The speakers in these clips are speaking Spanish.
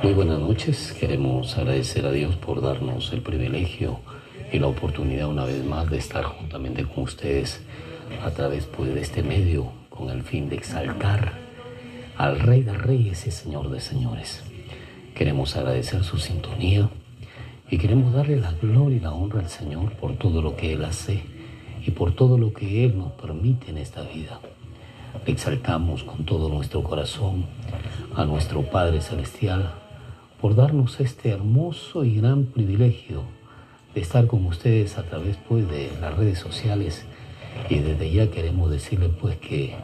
Muy buenas noches. Queremos agradecer a Dios por darnos el privilegio y la oportunidad una vez más de estar juntamente con ustedes a través de este medio con el fin de exaltar al Rey de Reyes y Señor de Señores. Queremos agradecer su sintonía y queremos darle la gloria y la honra al Señor por todo lo que Él hace y por todo lo que Él nos permite en esta vida. Le exaltamos con todo nuestro corazón a nuestro Padre Celestial por darnos este hermoso y gran privilegio de estar con ustedes a través de las redes sociales, y desde ya queremos decirles que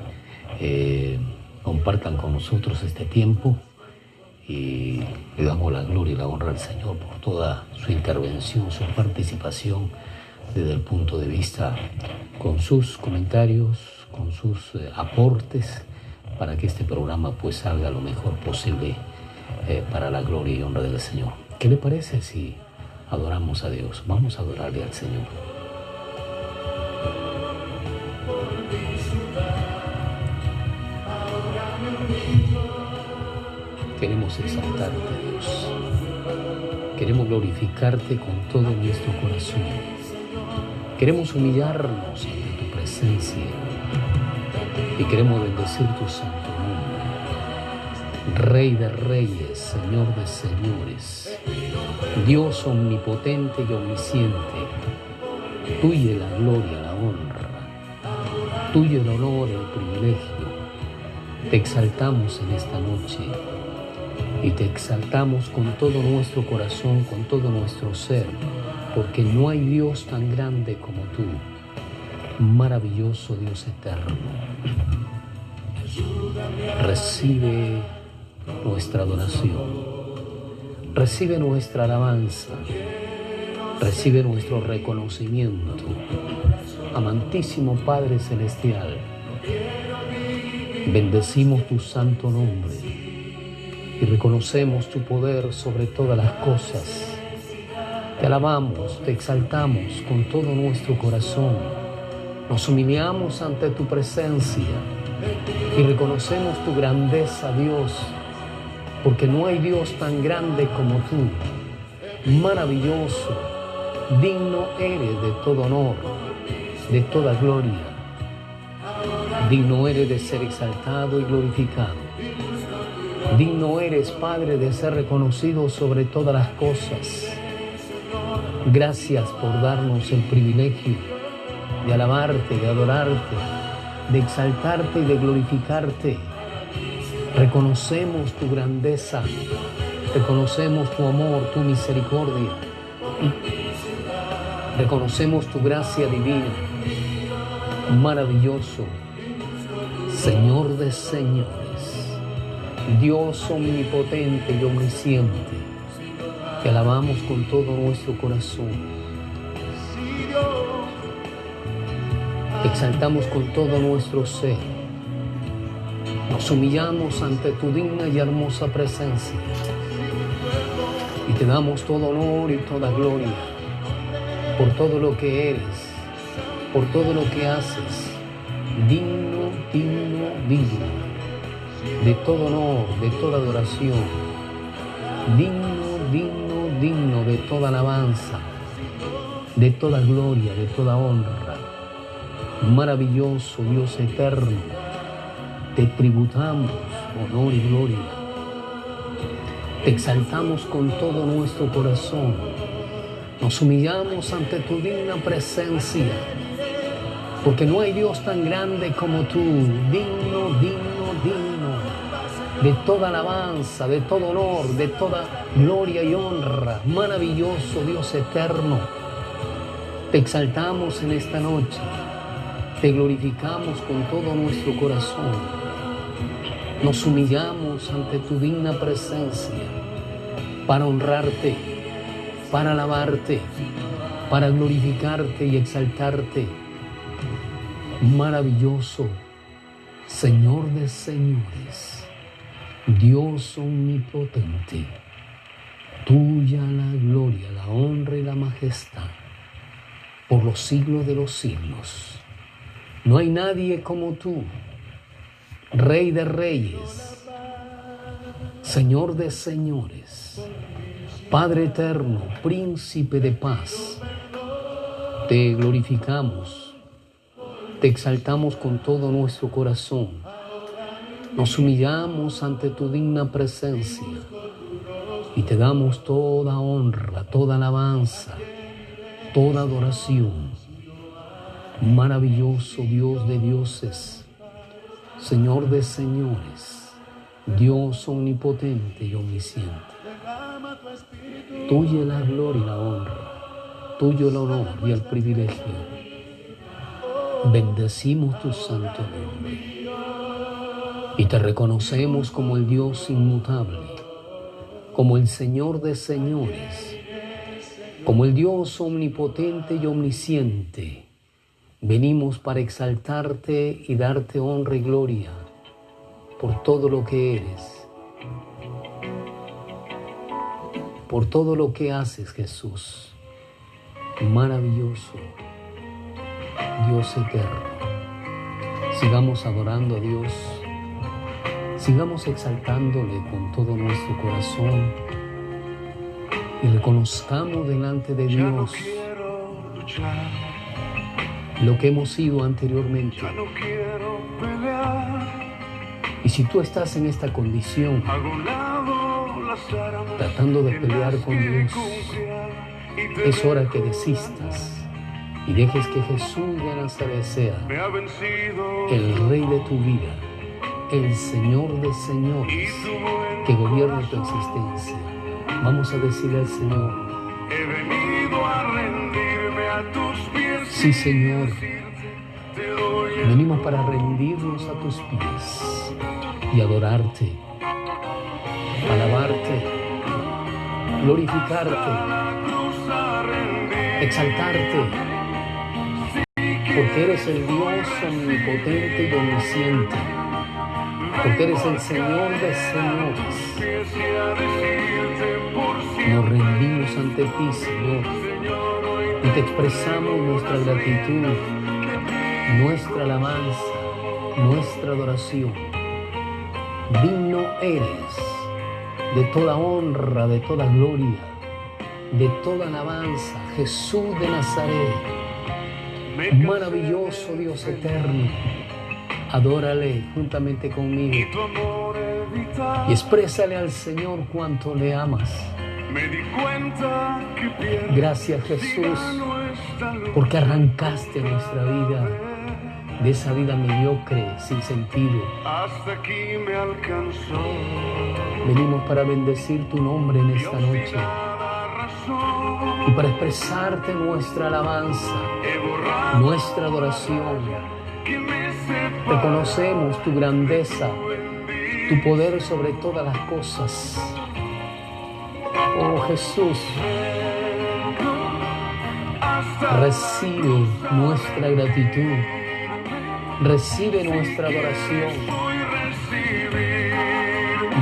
compartan con nosotros este tiempo y le damos la gloria y la honra al Señor por toda su intervención, su participación desde el punto de vista con sus comentarios, con sus aportes para que este programa salga lo mejor posible para la gloria y honra del Señor. ¿Qué le parece si adoramos a Dios? Vamos a adorarle al Señor. Queremos exaltarte, Dios. Queremos glorificarte con todo nuestro corazón. Queremos humillarnos ante tu presencia y queremos bendecir tu santo nombre. Rey de reyes, Señor de señores, Dios omnipotente y omnisciente, tuya la gloria, la honra, tuyo el honor, el privilegio. Te exaltamos en esta noche y te exaltamos con todo nuestro corazón, con todo nuestro ser, porque no hay Dios tan grande como tú, maravilloso Dios eterno. Recibe nuestra adoración, recibe nuestra alabanza, recibe nuestro reconocimiento, amantísimo Padre Celestial. Bendecimos tu santo nombre y reconocemos tu poder sobre todas las cosas. Te alabamos, te exaltamos con todo nuestro corazón. Nos humillamos ante tu presencia y reconocemos tu grandeza, Dios, porque no hay Dios tan grande como tú. Maravilloso, digno eres de todo honor, de toda gloria. Digno eres de ser exaltado y glorificado. Digno eres, Padre, de ser reconocido sobre todas las cosas. Gracias por darnos el privilegio de alabarte, de adorarte, de exaltarte y de glorificarte. Reconocemos tu grandeza, reconocemos tu amor, tu misericordia, reconocemos tu gracia divina. Maravilloso, Señor de señores, Dios omnipotente y omnisciente, te alabamos con todo nuestro corazón. Te exaltamos con todo nuestro ser. Nos humillamos ante tu digna y hermosa presencia y te damos todo honor y toda gloria por todo lo que eres, por todo lo que haces. Digno, digno, digno de todo honor, de toda adoración. Digno, digno, digno de toda alabanza, de toda gloria, de toda honra. Maravilloso Dios eterno, te tributamos honor y gloria. Te exaltamos con todo nuestro corazón. Nos humillamos ante tu digna presencia, porque no hay Dios tan grande como tú. Digno, digno, digno de toda alabanza, de todo honor, de toda gloria y honra. Maravilloso Dios eterno, te exaltamos en esta noche. Te glorificamos con todo nuestro corazón. Nos humillamos ante tu digna presencia para honrarte, para alabarte, para glorificarte y exaltarte. Maravilloso, Señor de señores, Dios omnipotente, tuya la gloria, la honra y la majestad por los siglos de los siglos. No hay nadie como tú, Rey de reyes, Señor de señores, Padre eterno, príncipe de paz, te glorificamos, te exaltamos con todo nuestro corazón. Nos humillamos ante tu digna presencia y te damos toda honra, toda alabanza, toda adoración. Maravilloso Dios de dioses, Señor de señores, Dios omnipotente y omnisciente. Tuya es la gloria y la honra, tuyo el honor y el privilegio. Bendecimos tu santo nombre y te reconocemos como el Dios inmutable, como el Señor de señores, como el Dios omnipotente y omnisciente. Venimos para exaltarte y darte honra y gloria por todo lo que eres, por todo lo que haces, Jesús. Maravilloso Dios eterno. Sigamos adorando a Dios, sigamos exaltándole con todo nuestro corazón y reconozcamos delante de Dios lo que hemos sido anteriormente. Y si tú estás en esta condición, tratando de pelear con Dios, es hora que desistas y dejes que Jesús de Nazaret sea el Rey de tu vida, el Señor de señores, que gobierne tu existencia. Vamos a decirle al Señor: he venido a rendirme a tus pies. Sí, Señor, venimos para rendirnos a tus pies y adorarte, alabarte, glorificarte, exaltarte, porque eres el Dios omnipotente y omnisciente, porque eres el Señor de señores. Nos rendimos ante ti, Señor, y te expresamos nuestra gratitud, nuestra alabanza, nuestra adoración. Digno eres de toda honra, de toda gloria, de toda alabanza, Jesús de Nazaret. Maravilloso Dios eterno, adórale juntamente conmigo y exprésale al Señor cuánto le amas. Gracias, Jesús, porque arrancaste nuestra vida de esa vida mediocre, sin sentido. Hasta aquí me alcanzó. Venimos para bendecir tu nombre en esta noche y para expresarte nuestra alabanza, nuestra adoración. Reconocemos tu grandeza, tu poder sobre todas las cosas. Oh Jesús, recibe nuestra gratitud, recibe nuestra adoración.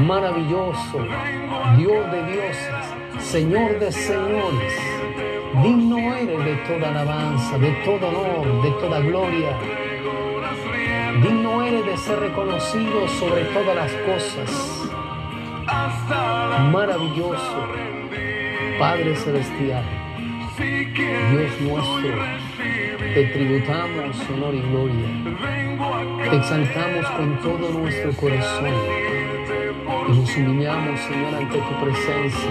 Maravilloso, Dios de dioses, Señor de señores, digno eres de toda alabanza, de todo honor, de toda gloria. Digno eres de ser reconocido sobre todas las cosas. Maravilloso, Padre celestial, Dios nuestro, te tributamos honor y gloria. Te exaltamos con todo nuestro corazón y nos humillamos, Señor, ante tu presencia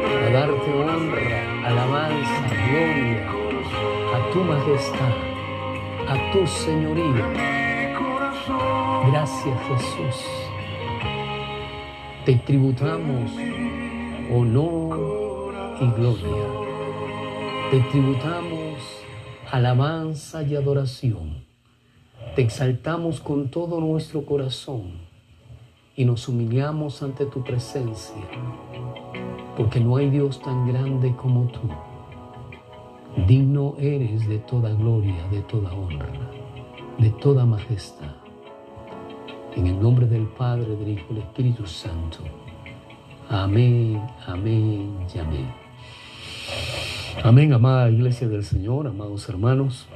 para darte honra, alabanza, gloria a tu majestad, a tu señoría. Gracias, Jesús. Te tributamos honor y gloria. Te tributamos alabanza y adoración. Te exaltamos con todo nuestro corazón y nos humillamos ante tu presencia, porque no hay Dios tan grande como tú. Digno eres de toda gloria, de toda honra, de toda majestad. En el nombre del Padre, del Hijo y del Espíritu Santo. Amén, amén y amén. Amén, amada Iglesia del Señor, amados hermanos.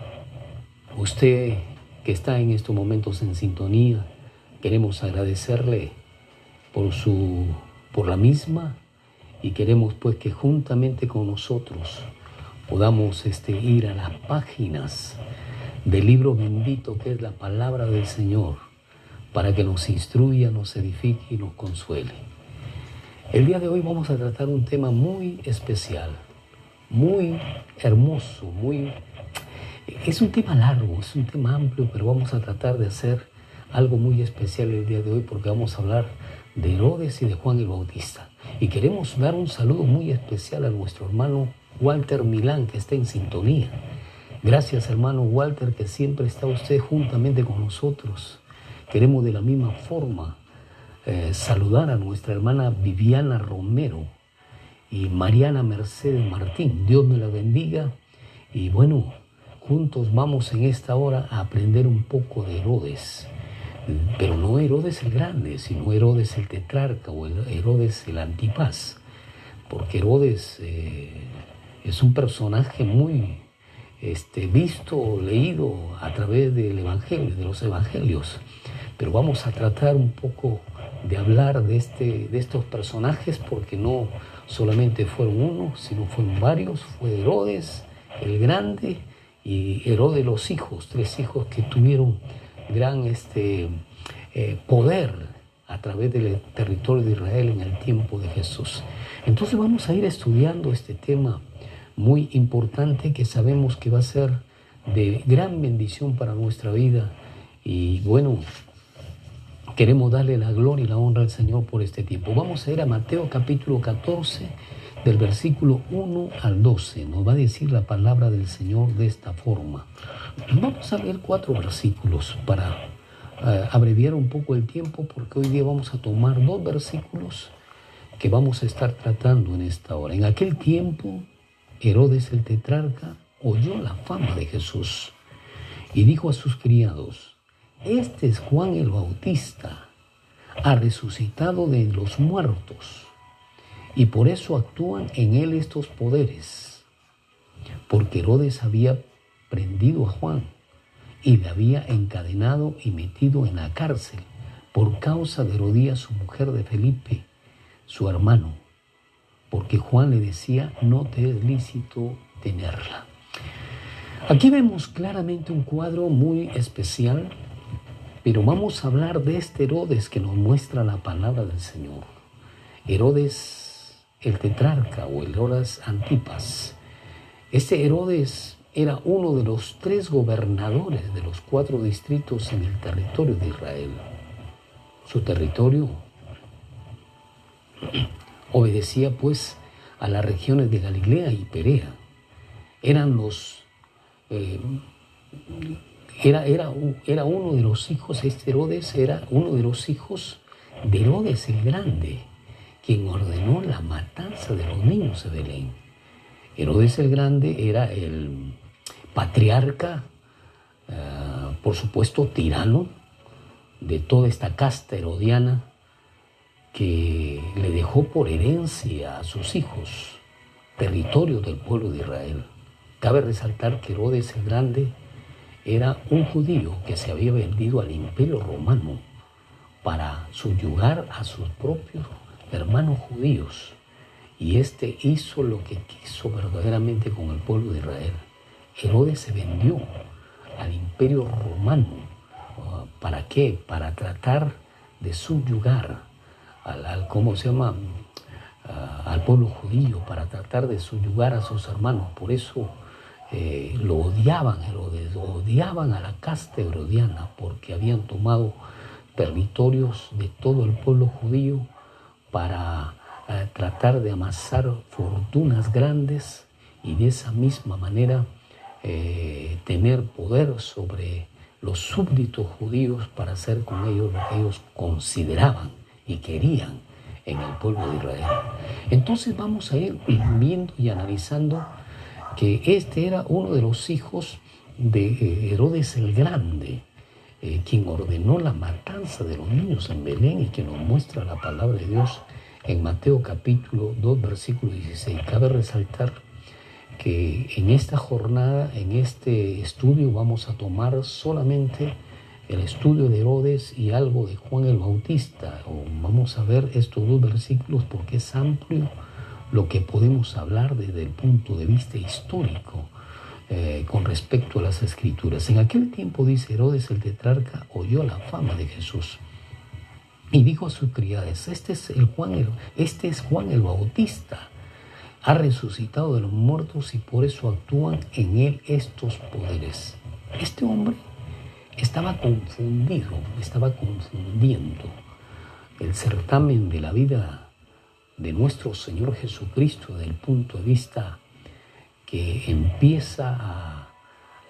Usted que está en estos momentos en sintonía, queremos agradecerle por la misma, y queremos pues que juntamente con nosotros podamos ir a las páginas del libro bendito que es la palabra del Señor, para que nos instruya, nos edifique y nos consuele. El día de hoy vamos a tratar un tema muy especial, muy hermoso, es un tema largo, es un tema amplio, pero vamos a tratar de hacer algo muy especial el día de hoy, porque vamos a hablar de Herodes y de Juan el Bautista. Y queremos dar un saludo muy especial a nuestro hermano Walter Milán, que está en sintonía. Gracias, hermano Walter, que siempre está usted juntamente con nosotros. Queremos de la misma forma saludar a nuestra hermana Viviana Romero y Mariana Mercedes Martín. Dios me la bendiga. Y bueno, juntos vamos en esta hora a aprender un poco de Herodes. Pero no Herodes el Grande, sino Herodes el tetrarca o Herodes el Antipas. Porque Herodes es un personaje muy visto, leído a través del Evangelio, de los Evangelios. Pero vamos a tratar un poco de hablar de estos personajes, porque no solamente fueron uno, sino fueron varios. Fue Herodes el Grande y Herodes los hijos, 3 hijos que tuvieron gran poder a través del territorio de Israel en el tiempo de Jesús. Entonces vamos a ir estudiando este tema muy importante, que sabemos que va a ser de gran bendición para nuestra vida. Y bueno, queremos darle la gloria y la honra al Señor por este tiempo. Vamos a ir a Mateo capítulo 14, del versículo 1 al 12. Nos va a decir la palabra del Señor de esta forma. Vamos a leer 4 versículos para abreviar un poco el tiempo, porque hoy día vamos a tomar 2 versículos que vamos a estar tratando en esta hora. En aquel tiempo, Herodes el tetrarca oyó la fama de Jesús y dijo a sus criados: este es Juan el Bautista, ha resucitado de los muertos, y por eso actúan en él estos poderes. Porque Herodes había prendido a Juan y le había encadenado y metido en la cárcel por causa de Herodías, su mujer, de Felipe, su hermano, porque Juan le decía: no te es lícito tenerla. Aquí vemos claramente un cuadro muy especial, pero vamos a hablar de este Herodes que nos muestra la palabra del Señor. Herodes el tetrarca o Herodes Antipas. Este Herodes era uno de los 3 gobernadores de los 4 distritos en el territorio de Israel. Su territorio obedecía pues a las regiones de Galilea y Perea. Era uno de los hijos, este Herodes era uno de los hijos de Herodes el Grande, quien ordenó la matanza de los niños de Belén. Herodes el Grande era el patriarca, por supuesto tirano, de toda esta casta herodiana, que le dejó por herencia a sus hijos territorio del pueblo de Israel. Cabe resaltar que Herodes el Grande era un judío que se había vendido al Imperio Romano para subyugar a sus propios hermanos judíos, y hizo lo que quiso verdaderamente con el pueblo de Israel. Herodes se vendió al Imperio Romano. ¿Para qué? Para tratar de subyugar al pueblo judío, para tratar de subyugar a sus hermanos. Por eso lo odiaban Herodes, odiaban a la casta herodiana, porque habían tomado territorios de todo el pueblo judío para tratar de amasar fortunas grandes y de esa misma manera tener poder sobre los súbditos judíos para hacer con ellos lo que ellos consideraban y querían en el pueblo de Israel. Entonces vamos a ir viendo y analizando que este era uno de los hijos de Herodes el Grande, quien ordenó la matanza de los niños en Belén, y que nos muestra la palabra de Dios en Mateo capítulo 2, versículo 16. Cabe resaltar que en esta jornada, en este estudio, vamos a tomar solamente el estudio de Herodes y algo de Juan el Bautista. Vamos a ver estos dos versículos porque es amplio lo que podemos hablar desde el punto de vista histórico con respecto a las Escrituras. En aquel tiempo, dice Herodes el tetrarca, oyó la fama de Jesús y dijo a sus criadas: este es Juan el Bautista. Ha resucitado de los muertos y por eso actúan en él estos poderes. Este hombre estaba confundido, estaba confundiendo el certamen de la vida de nuestro Señor Jesucristo desde el punto de vista que empieza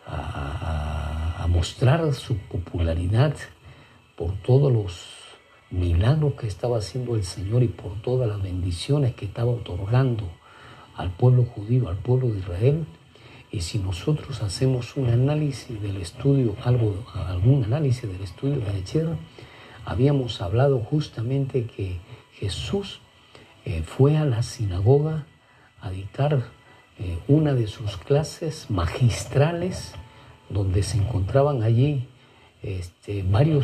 a mostrar su popularidad por todos los milagros que estaba haciendo el Señor y por todas las bendiciones que estaba otorgando al pueblo judío, al pueblo de Israel. Y si nosotros hacemos un análisis del estudio, algún análisis del estudio de ayer, habíamos hablado justamente que Jesús fue a la sinagoga a dictar una de sus clases magistrales, donde se encontraban allí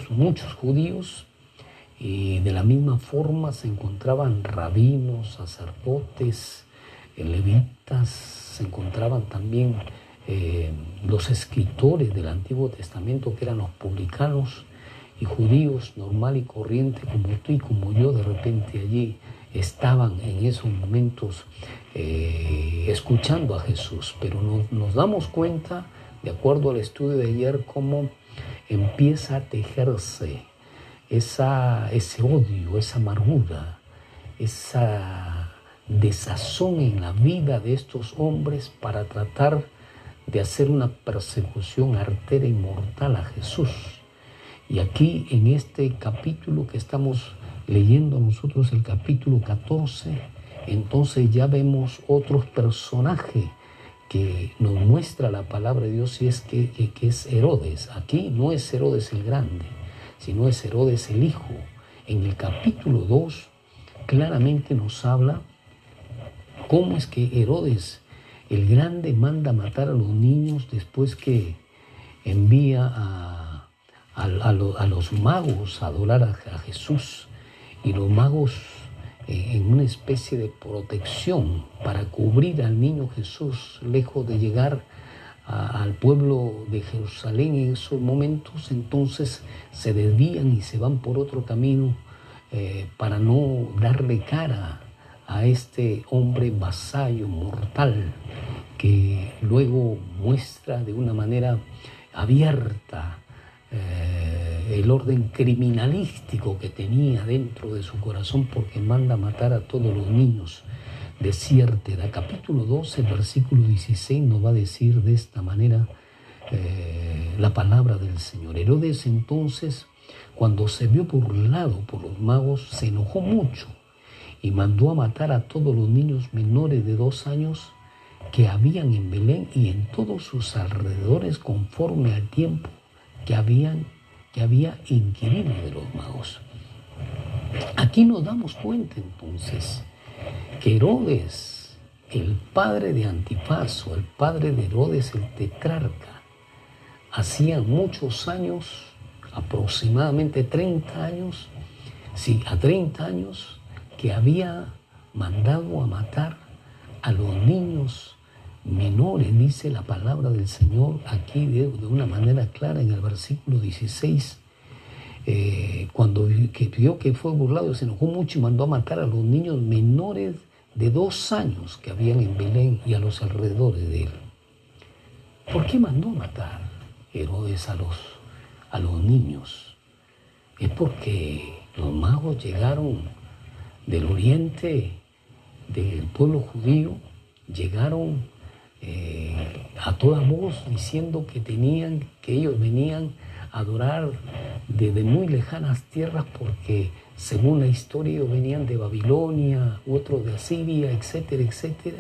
muchos judíos, y de la misma forma se encontraban rabinos, sacerdotes, levitas, se encontraban también los escritores del Antiguo Testamento, que eran los publicanos, y judíos normal y corriente como tú y como yo. De repente allí estaban en esos momentos escuchando a Jesús, pero nos damos cuenta, de acuerdo al estudio de ayer, cómo empieza a tejerse ese odio, esa amargura, esa desazón en la vida de estos hombres para tratar de hacer una persecución artera y mortal a Jesús. Y aquí en este capítulo que estamos leyendo nosotros, el capítulo 14, entonces ya vemos otros personajes que nos muestra la palabra de Dios, y es que es Herodes. Aquí no es Herodes el Grande, sino es Herodes el Hijo. En el capítulo 2 claramente nos habla cómo es que Herodes el Grande manda matar a los niños después que envía a los magos a adorar a Jesús, y los magos en una especie de protección para cubrir al niño Jesús, lejos de llegar al pueblo de Jerusalén en esos momentos, entonces se desvían y se van por otro camino para no darle cara a este hombre vasallo mortal que luego muestra de una manera abierta el orden criminalístico que tenía dentro de su corazón, porque manda matar a todos los niños de cierta edad. Capítulo 12, versículo 16 nos va a decir de esta manera la palabra del Señor. Herodes entonces, cuando se vio burlado por los magos, se enojó mucho y mandó a matar a todos los niños menores de 2 años que habían en Belén y en todos sus alrededores, conforme al tiempo que había inquirido de los magos. Aquí nos damos cuenta entonces que Herodes, el padre de Antipas, o el padre de Herodes el tetrarca, hacía muchos años, aproximadamente 30 años, a 30 años, que había mandado a matar a los niños menores. Dice la palabra del Señor aquí de una manera clara en el versículo 16. Cuando vio que fue burlado, se enojó mucho y mandó a matar a los niños menores de 2 años que habían en Belén y a los alrededores de él. ¿Por qué mandó a matar Herodes a los niños? Es porque los magos llegaron del oriente, del pueblo judío, llegaron a toda voz diciendo que ellos venían a adorar desde muy lejanas tierras, porque según la historia ellos venían de Babilonia, otros de Asiria, etcétera, etcétera.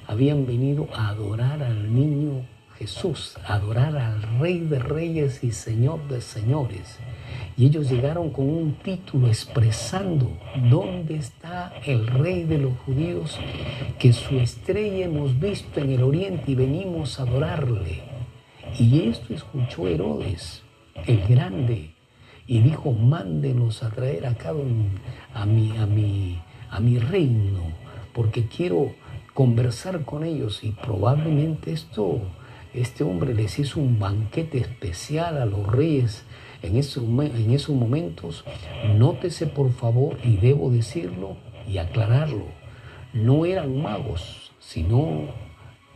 Habían venido a adorar al niño Jesús, a adorar al Rey de Reyes y Señor de Señores. Y ellos llegaron con un título expresando: ¿dónde está el Rey de los judíos? Que su estrella hemos visto en el oriente y venimos a adorarle. Y esto escuchó Herodes, el grande, y dijo: mándenlos a traer acá a mi reino, porque quiero conversar con ellos. Y probablemente este hombre les hizo un banquete especial a los reyes en esos momentos. Nótese por favor, y debo decirlo y aclararlo, no eran magos, sino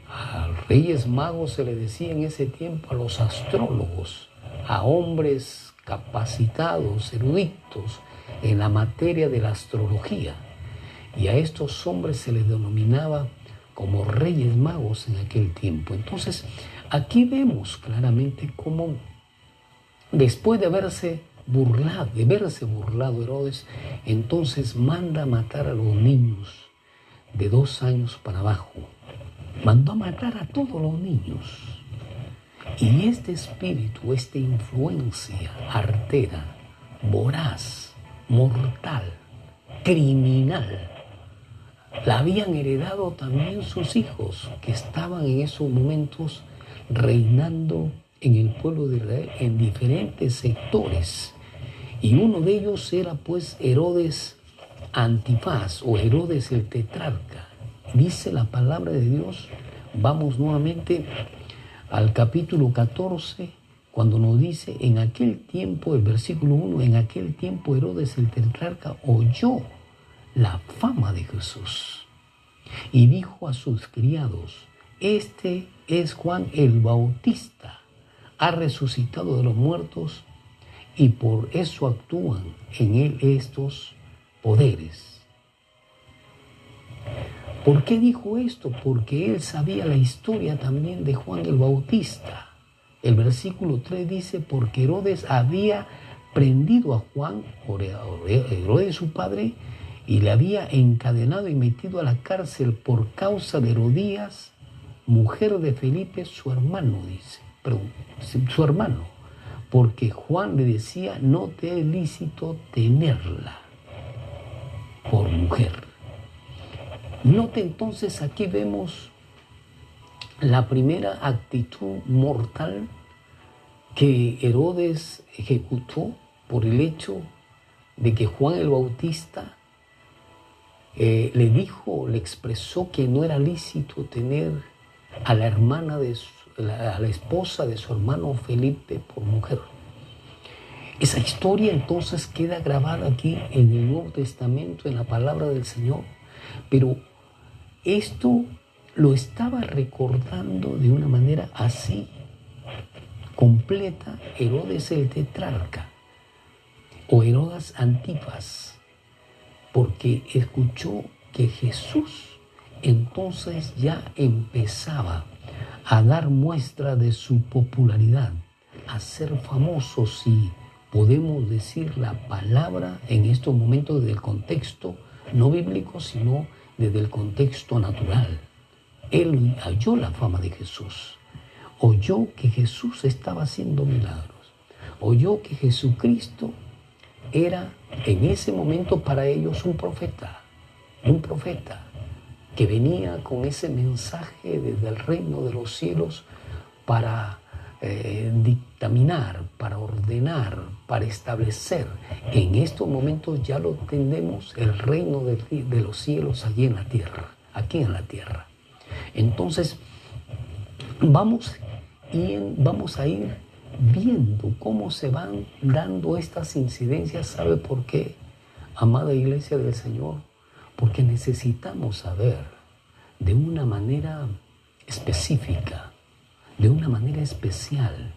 a reyes magos se le decía en ese tiempo a los astrólogos, a hombres capacitados, eruditos en la materia de la astrología. Y a estos hombres se les denominaba como reyes magos en aquel tiempo. Entonces, aquí vemos claramente cómo después de verse burlado Herodes, entonces manda a matar a los niños de 2 años para abajo. Mandó a matar a todos los niños. Y este espíritu, esta influencia artera, voraz, mortal, criminal, la habían heredado también sus hijos, que estaban en esos momentos reinando en el pueblo de Israel en diferentes sectores. Y uno de ellos era pues Herodes Antipas, o Herodes el tetrarca. Dice la palabra de Dios, vamos nuevamente al capítulo 14, cuando nos dice: en aquel tiempo, el versículo 1, en aquel tiempo Herodes el tetrarca oyó la fama de Jesús y dijo a sus criados: este es Juan el Bautista, ha resucitado de los muertos y por eso actúan en él estos poderes. ¿Por qué dijo esto? Porque él sabía la historia también de Juan el Bautista. El versículo 3 dice: porque Herodes había prendido a Juan, Herodes su padre, y le había encadenado y metido a la cárcel por causa de Herodías, mujer de Felipe, su hermano, dice. Perdón, su hermano. Porque Juan le decía: no te es lícito tenerla por mujer. Note entonces, aquí vemos la primera actitud mortal que Herodes ejecutó por el hecho de que Juan el Bautista le expresó que no era lícito tener a la hermana a la esposa de su hermano Felipe por mujer. Esa historia entonces queda grabada aquí en el Nuevo Testamento, en la palabra del Señor. Pero esto lo estaba recordando de una manera así completa Herodes el tetrarca, o Herodes Antipas, porque escuchó que Jesús entonces ya empezaba a dar muestra de su popularidad, a ser famoso, si podemos decir la palabra en estos momentos, desde el contexto no bíblico, sino desde el contexto natural. Él oyó la fama de Jesús, oyó que Jesús estaba haciendo milagros, oyó que Jesucristo era en ese momento para ellos un profeta que venía con ese mensaje desde el reino de los cielos para dictaminar, para ordenar, para establecer. En estos momentos ya lo entendemos, el reino de los cielos aquí en la tierra. Entonces, vamos a ir viendo cómo se van dando estas incidencias. ¿Sabe por qué, amada Iglesia del Señor? Porque necesitamos saber de una manera específica, de una manera especial,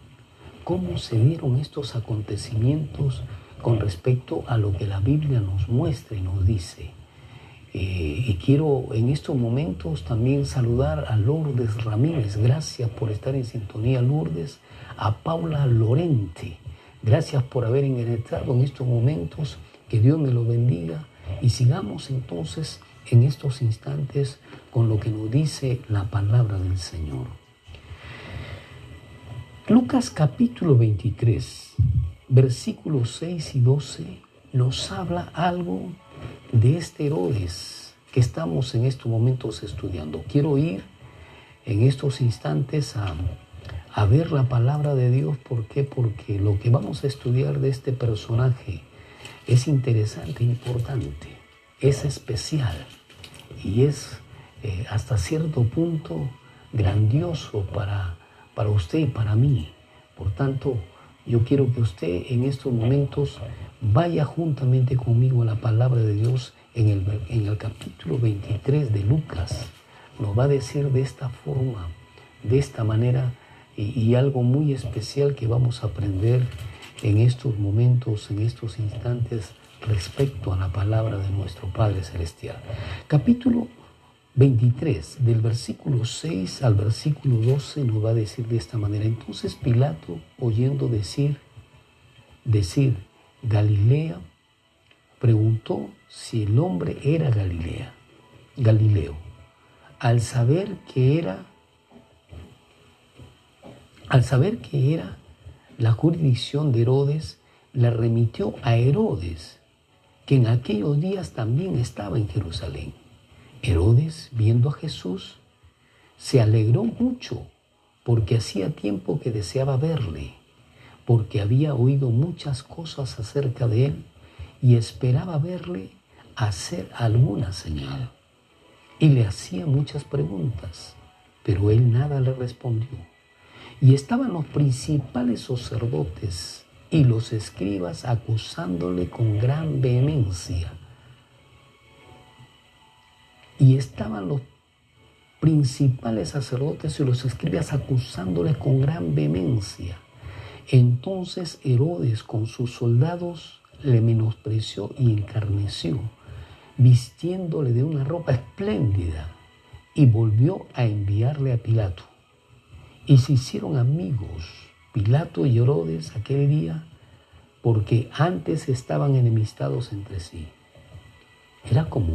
cómo se dieron estos acontecimientos con respecto a lo que la Biblia nos muestra y nos dice. Y quiero en estos momentos también saludar a Lourdes Ramírez. Gracias por estar en sintonía, Lourdes. A Paula Lorente, gracias por haber ingresado en estos momentos. Que Dios me lo bendiga. Y sigamos entonces en estos instantes con lo que nos dice la palabra del Señor. Lucas capítulo 23, versículos 6 y 12, nos habla algo de este Herodes que estamos en estos momentos estudiando. Quiero ir en estos instantes a ver la palabra de Dios. ¿Por qué? Porque lo que vamos a estudiar de este personaje es interesante, importante, es especial y es hasta cierto punto grandioso para usted y para mí. Por tanto, yo quiero que usted en estos momentos vaya juntamente conmigo a la palabra de Dios en el capítulo 23 de Lucas. Nos va a decir de esta forma, de esta manera, y algo muy especial que vamos a aprender en estos momentos, en estos instantes, respecto a la palabra de nuestro Padre Celestial. Capítulo 23, del versículo 6 al versículo 12, nos va a decir de esta manera: entonces Pilato, oyendo decir Galilea, preguntó si el hombre era Galileo. Al saber que era la jurisdicción de Herodes, le remitió a Herodes, que en aquellos días también estaba en Jerusalén. Herodes, viendo a Jesús, se alegró mucho, porque hacía tiempo que deseaba verle, porque había oído muchas cosas acerca de él y esperaba verle hacer alguna señal. Y le hacía muchas preguntas, pero él nada le respondió. Y estaban los principales sacerdotes y los escribas acusándole con gran vehemencia. Y estaban los principales sacerdotes y los escribas acusándole con gran vehemencia. Entonces Herodes con sus soldados le menospreció y encarneció, vistiéndole de una ropa espléndida, y volvió a enviarle a Pilato. Y se hicieron amigos Pilato y Herodes aquel día, porque antes estaban enemistados entre sí. Era como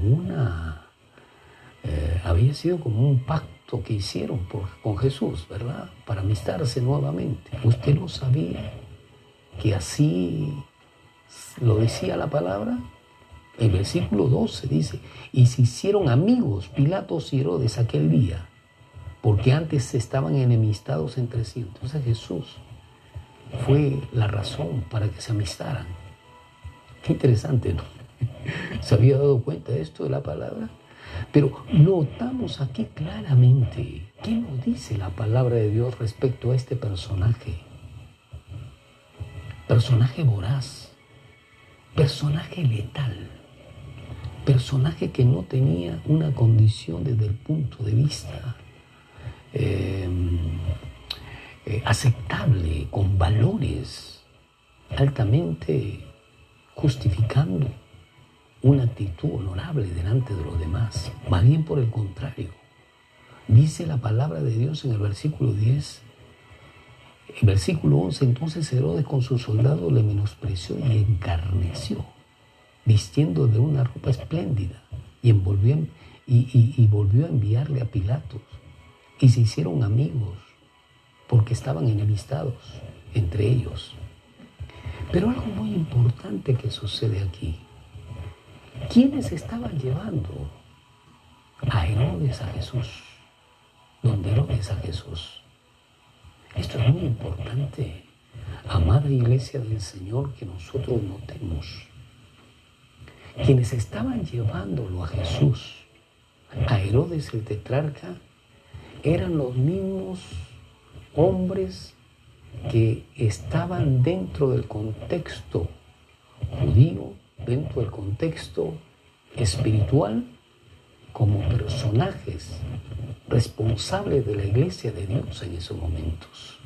había sido como un pacto que hicieron con Jesús, ¿verdad? Para amistarse nuevamente. ¿Usted no sabía que así lo decía la palabra? El versículo 12 dice: y se hicieron amigos Pilato y Herodes aquel día, porque antes estaban enemistados entre sí. Entonces Jesús fue la razón para que se amistaran. Qué interesante, ¿no? ¿Se había dado cuenta de esto de la palabra? Pero notamos aquí claramente qué nos dice la palabra de Dios respecto a este personaje. Personaje voraz, personaje letal, personaje que no tenía una condición desde el punto de vista aceptable, con valores, altamente justificando una actitud honorable delante de los demás. Más bien por el contrario, dice la palabra de Dios en el versículo 10, el versículo 11, entonces Herodes con sus soldados le menospreció y encarneció, vistiendo de una ropa espléndida, y volvió a enviarle a Pilato, y se hicieron amigos, porque estaban enemistados entre ellos. Pero algo muy importante que sucede aquí: ¿quiénes estaban llevando a Herodes a Jesús? Donde Herodes a Jesús. Esto es muy importante, amada iglesia del Señor, que nosotros notemos. Quienes estaban llevándolo a Jesús, a Herodes el tetrarca, eran los mismos hombres que estaban dentro del contexto judío, dentro del contexto espiritual, como personajes responsables de la iglesia de Dios en esos momentos.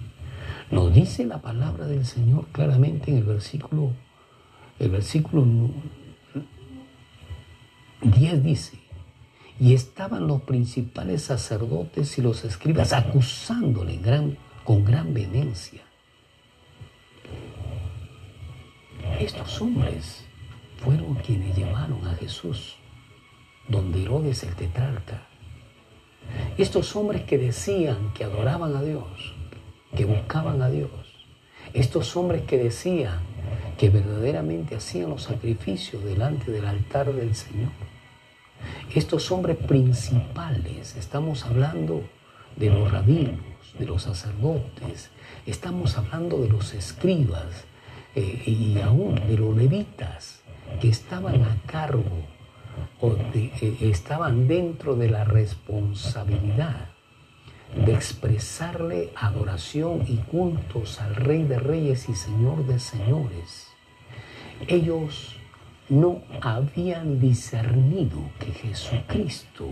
Nos dice la palabra del Señor claramente en el versículo 10 dice: y estaban los principales sacerdotes y los escribas acusándole con gran vehemencia. Estos hombres fueron quienes llevaron a Jesús donde Herodes el tetrarca. Estos hombres que decían que adoraban a Dios, que buscaban a Dios. Estos hombres que decían que verdaderamente hacían los sacrificios delante del altar del Señor. Estos hombres principales, estamos hablando de los rabinos, de los sacerdotes, estamos hablando de los escribas y aún de los levitas que estaban a cargo o estaban dentro de la responsabilidad de expresarle adoración y cultos al Rey de Reyes y Señor de Señores. Ellos no habían discernido que Jesucristo,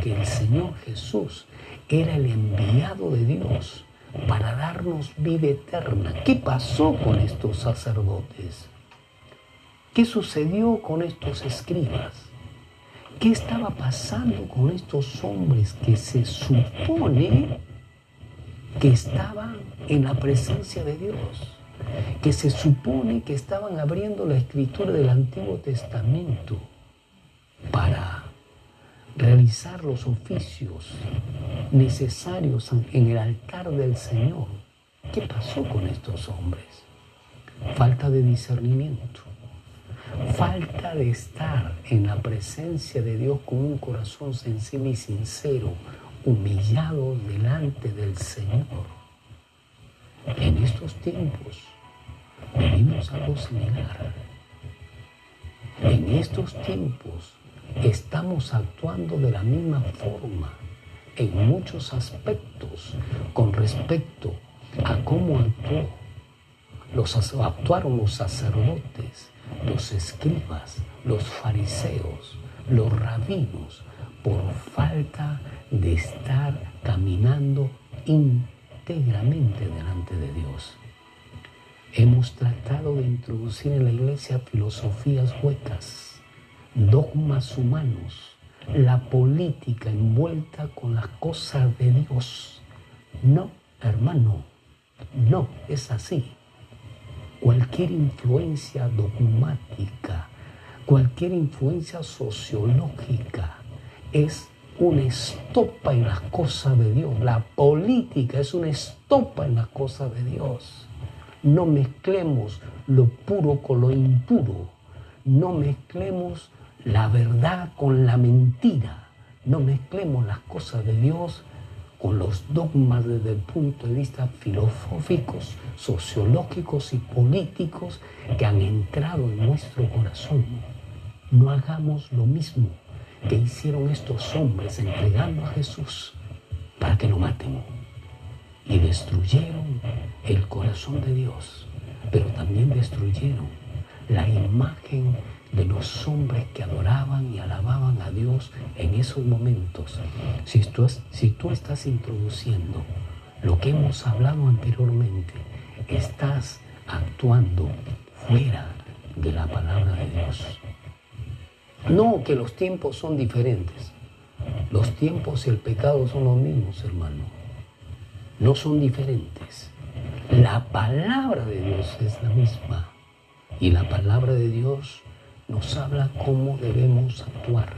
que el Señor Jesús era el enviado de Dios para darnos vida eterna. ¿Qué pasó con estos sacerdotes? ¿Qué sucedió con estos escribas? ¿Qué estaba pasando con estos hombres que se supone que estaban en la presencia de Dios? Que se supone que estaban abriendo la escritura del Antiguo Testamento para realizar los oficios necesarios en el altar del Señor. ¿Qué pasó con estos hombres? Falta de discernimiento, falta de estar en la presencia de Dios con un corazón sensible y sincero, humillado delante del Señor. En estos tiempos vivimos algo similar. En estos tiempos estamos actuando de la misma forma en muchos aspectos con respecto a cómo actuaron los sacerdotes, los escribas, los fariseos, los rabinos, por falta de estar caminando íntegramente delante de Dios. Hemos tratado de introducir en la iglesia filosofías huecas, dogmas humanos, la política envuelta con las cosas de Dios. No, hermano, no es así. Cualquier influencia dogmática, cualquier influencia sociológica es una estopa en las cosas de Dios. La política es una estopa en las cosas de Dios. No mezclemos lo puro con lo impuro. No mezclemos la verdad con la mentira. No mezclemos las cosas de Dios con los dogmas desde el punto de vista filosóficos, sociológicos y políticos que han entrado en nuestro corazón. No hagamos lo mismo que hicieron estos hombres entregando a Jesús para que lo maten. Y destruyeron el corazón de Dios, pero también destruyeron la imagen de los hombres que adoraban y alababan a Dios en esos momentos. Si tú estás introduciendo lo que hemos hablado anteriormente, estás actuando fuera de la palabra de Dios. No que los tiempos son diferentes. Los tiempos y el pecado son los mismos, hermano. No son diferentes. La palabra de Dios es la misma. Y la palabra de Dios nos habla cómo debemos actuar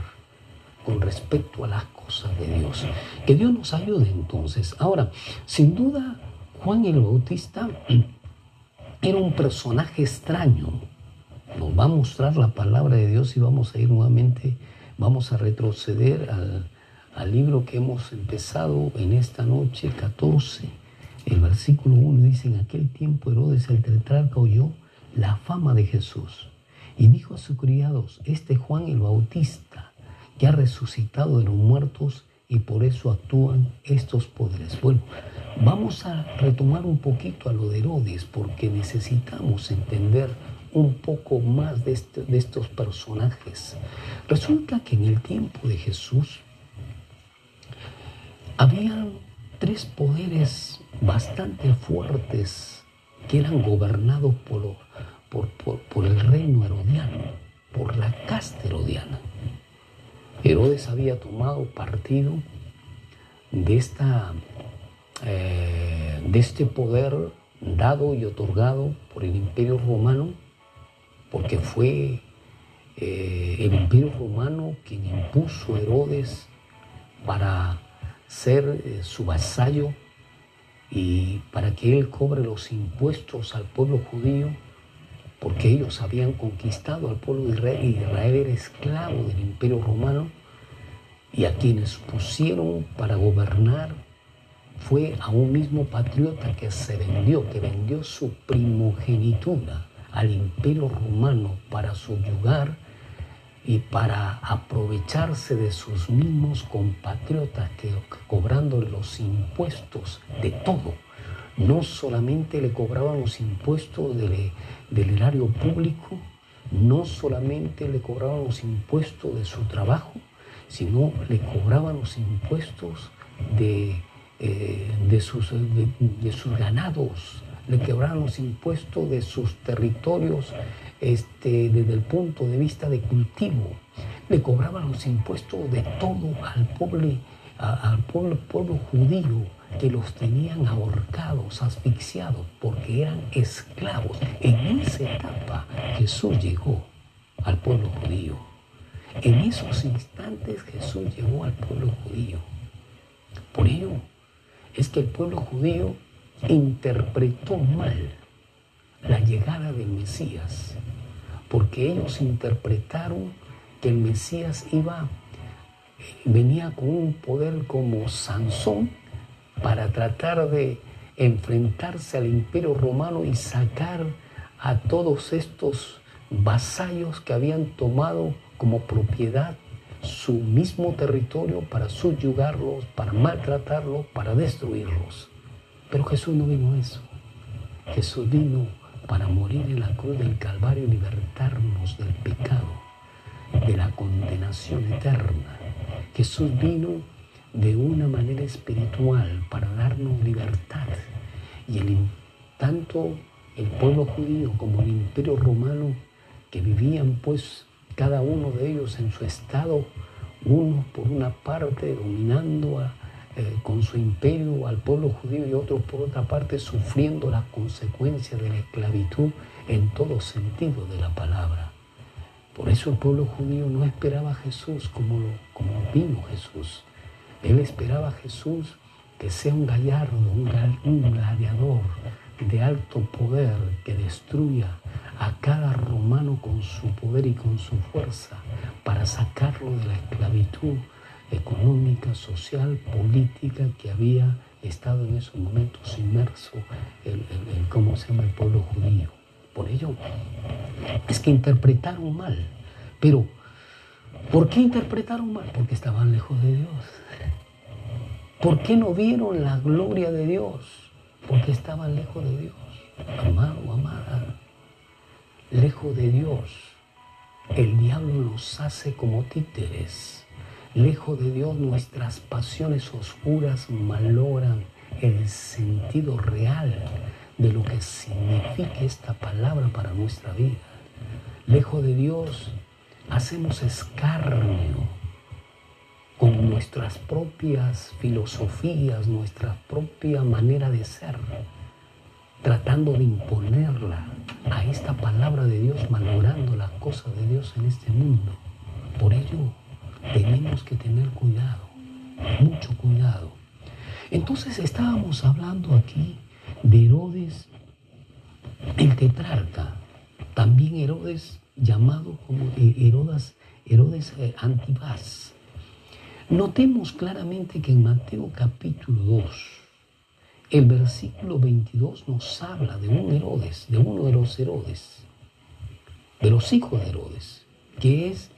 con respecto a las cosas de Dios. Que Dios nos ayude entonces. Ahora, sin duda, Juan el Bautista era un personaje extraño. Nos va a mostrar la palabra de Dios y vamos a ir nuevamente, vamos a retroceder al libro que hemos empezado en esta noche, 14. El versículo 1 dice: en aquel tiempo Herodes el tetrarca oyó la fama de Jesús y dijo a sus criados: este Juan el Bautista que ha resucitado de los muertos y por eso actúan estos poderes. Bueno, vamos a retomar un poquito a lo de Herodes porque necesitamos entender un poco más de estos personajes. Resulta que en el tiempo de Jesús había 3 poderes bastante fuertes que eran gobernados por el reino herodiano, por la casta herodiana. Herodes había tomado partido de este poder dado y otorgado por el Imperio Romano, porque fue el Imperio Romano quien impuso a Herodes para ser su vasallo y para que él cobre los impuestos al pueblo judío, porque ellos habían conquistado al pueblo de Israel y Israel era esclavo del Imperio Romano, y a quienes pusieron para gobernar fue a un mismo patriota que vendió su primogenitura al Imperio Romano para subyugar y para aprovecharse de sus mismos compatriotas que cobrando los impuestos de todo. No solamente le cobraban los impuestos del erario público, no solamente le cobraban los impuestos de su trabajo, sino le cobraban los impuestos de sus ganados, le cobraban los impuestos de sus territorios desde el punto de vista de cultivo, le cobraban los impuestos de todo al pueblo judío, que los tenían ahorcados, asfixiados, porque eran esclavos. En esa etapa Jesús llegó al pueblo judío. En esos instantes Jesús llegó al pueblo judío. Por ello es que el pueblo judío interpretó mal la llegada del Mesías, porque ellos interpretaron que el Mesías venía con un poder como Sansón para tratar de enfrentarse al Imperio Romano y sacar a todos estos vasallos que habían tomado como propiedad su mismo territorio para subyugarlos, para maltratarlos, para destruirlos. Pero Jesús no vino a eso. Jesús vino para morir en la cruz del Calvario y libertarnos del pecado, de la condenación eterna. Jesús vino de una manera espiritual para darnos libertad. Y tanto el pueblo judío como el Imperio Romano, que vivían pues cada uno de ellos en su estado, uno por una parte dominando con su imperio al pueblo judío y otro por otra parte sufriendo las consecuencias de la esclavitud en todo sentido de la palabra. Por eso el pueblo judío no esperaba a Jesús como vino Jesús. Él esperaba a Jesús que sea un gallardo, un gladiador de alto poder que destruya a cada romano con su poder y con su fuerza para sacarlo de la esclavitud económica, social, política que había estado en esos momentos inmerso el pueblo judío. Por ello es que interpretaron mal. Pero ¿por qué interpretaron mal? Porque estaban lejos de Dios. ¿Por qué no vieron la gloria de Dios? Porque estaban lejos de Dios. Amado, amada, lejos de Dios, el diablo nos hace como títeres. Lejos de Dios, nuestras pasiones oscuras malogran el sentido real de lo que significa esta palabra para nuestra vida. Lejos de Dios, hacemos escarnio con nuestras propias filosofías, nuestra propia manera de ser, tratando de imponerla a esta palabra de Dios, malogrando las cosas de Dios en este mundo. Por ello, tenemos que tener cuidado, mucho cuidado. Entonces estábamos hablando aquí de Herodes, el tetrarca, también Herodes llamado como Herodes Antibás. Notemos claramente que en Mateo capítulo 2, el versículo 22 nos habla de un Herodes, de uno de los Herodes, de los hijos de Herodes, que es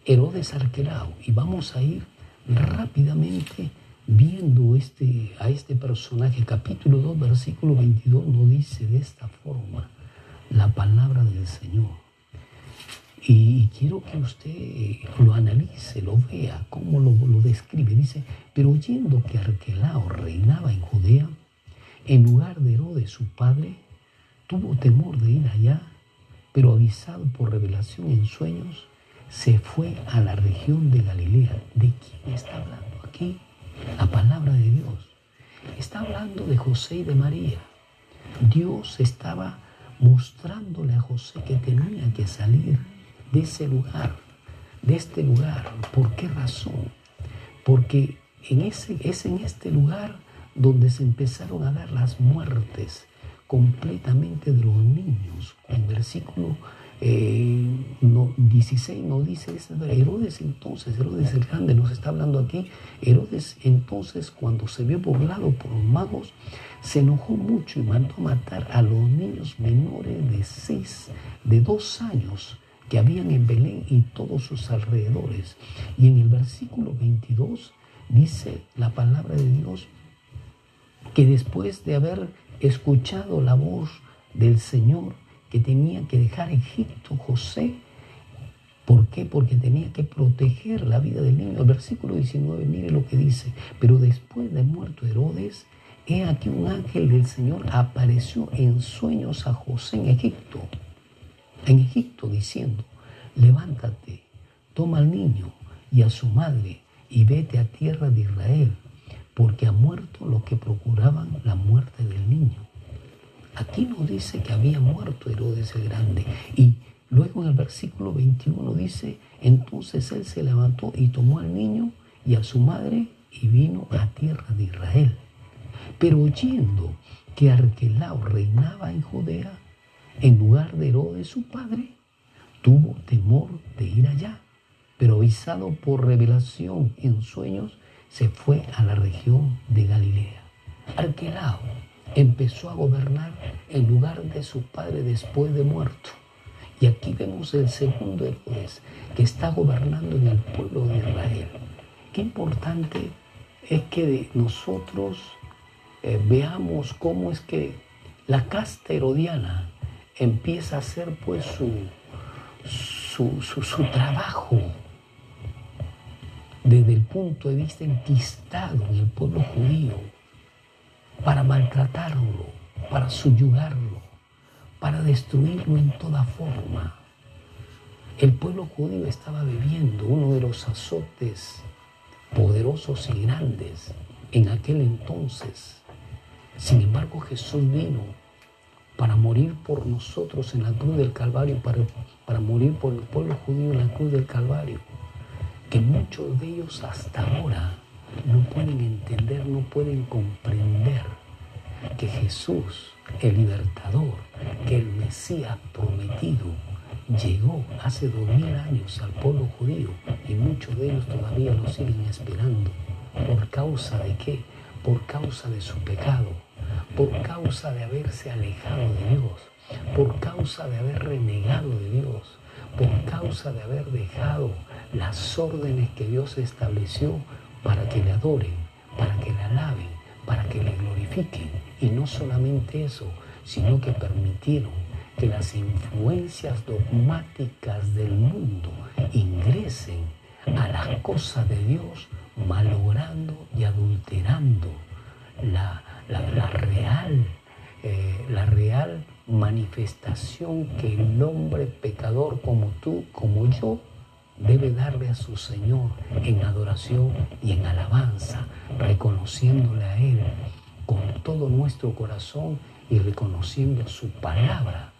Herodes Arquelao. Y vamos a ir rápidamente viendo a este personaje. Capítulo 2, versículo 22 nos dice de esta forma la palabra del Señor. Y quiero que usted lo analice, lo vea, cómo lo describe. Dice, pero oyendo que Arquelao reinaba en Judea, en lugar de Herodes su padre, tuvo temor de ir allá, pero avisado por revelación en sueños, se fue a la región de Galilea. ¿De quién está hablando aquí? La palabra de Dios. Está hablando de José y de María. Dios estaba mostrándole a José que tenía que salir de ese lugar, de este lugar. ¿Por qué razón? Porque es en este lugar donde se empezaron a dar las muertes completamente de los niños. En versículo 10 16 nos dice, Herodes entonces, Herodes el Grande nos está hablando aquí, Herodes entonces cuando se vio burlado por los magos, se enojó mucho y mandó a matar a los niños menores de 2 años que habían en Belén y todos sus alrededores. Y en el versículo 22 dice la palabra de Dios que después de haber escuchado la voz del Señor que tenía que dejar Egipto, José, ¿por qué? Porque tenía que proteger la vida del niño. El versículo 19, mire lo que dice, pero después de muerto Herodes, he aquí un ángel del Señor apareció en sueños a José en Egipto diciendo, levántate, toma al niño y a su madre y vete a tierra de Israel, porque ha muerto los que procuraban la muerte del niño. Aquí nos dice que había muerto Herodes el Grande y luego en el versículo 21 dice, entonces él se levantó y tomó al niño y a su madre y vino a tierra de Israel. Pero oyendo que Arquelao reinaba en Judea, en lugar de Herodes su padre, tuvo temor de ir allá, pero avisado por revelación en sueños, se fue a la región de Galilea. Arquelao empezó a gobernar en lugar de su padre después de muerto. Y aquí vemos el segundo Herodes que está gobernando en el pueblo de Israel. Qué importante es que nosotros veamos cómo es que la casta herodiana empieza a hacer pues su trabajo desde el punto de vista enquistado en el pueblo judío para maltratarlo, para subyugarlo, para destruirlo en toda forma. El pueblo judío estaba viviendo uno de los azotes poderosos y grandes en aquel entonces. Sin embargo, Jesús vino para morir por nosotros en la cruz del Calvario, para morir por el pueblo judío en la cruz del Calvario, que muchos de ellos hasta ahora no pueden entender, no pueden comprender que Jesús, el libertador, que el Mesías prometido, llegó hace 2000 años al pueblo judío y muchos de ellos todavía lo siguen esperando. ¿Por causa de qué? Por causa de su pecado, por causa de haberse alejado de Dios, por causa de haber renegado de Dios, por causa de haber dejado las órdenes que Dios estableció para que le adoren, para que le alaben, para que le glorifiquen. Y no solamente eso, sino que permitieron que las influencias dogmáticas del mundo ingresen a las cosas de Dios, malogrando y adulterando la real manifestación que el hombre pecador como tú, como yo, debe darle a su Señor en adoración y en alabanza, reconociéndole a Él con todo nuestro corazón y reconociendo su palabra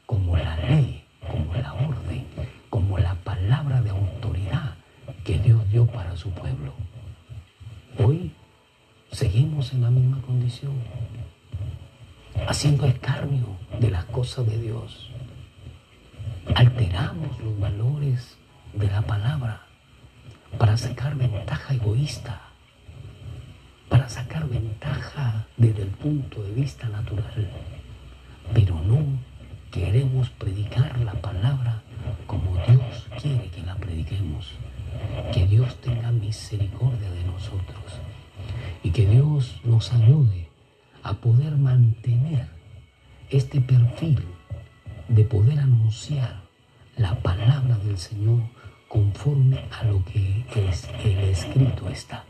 como la ley, como la orden, como la palabra de autoridad que Dios dio para su pueblo. Hoy seguimos en la misma condición, haciendo escarnio de las cosas de Dios. Alteramos los valores de la palabra para sacar ventaja egoísta, para sacar ventaja desde el punto de vista natural, pero no queremos predicar la palabra como Dios quiere que la prediquemos. Que Dios tenga misericordia de nosotros y que Dios nos ayude a poder mantener este perfil de poder anunciar la palabra del Señor conforme a lo que el escrito está.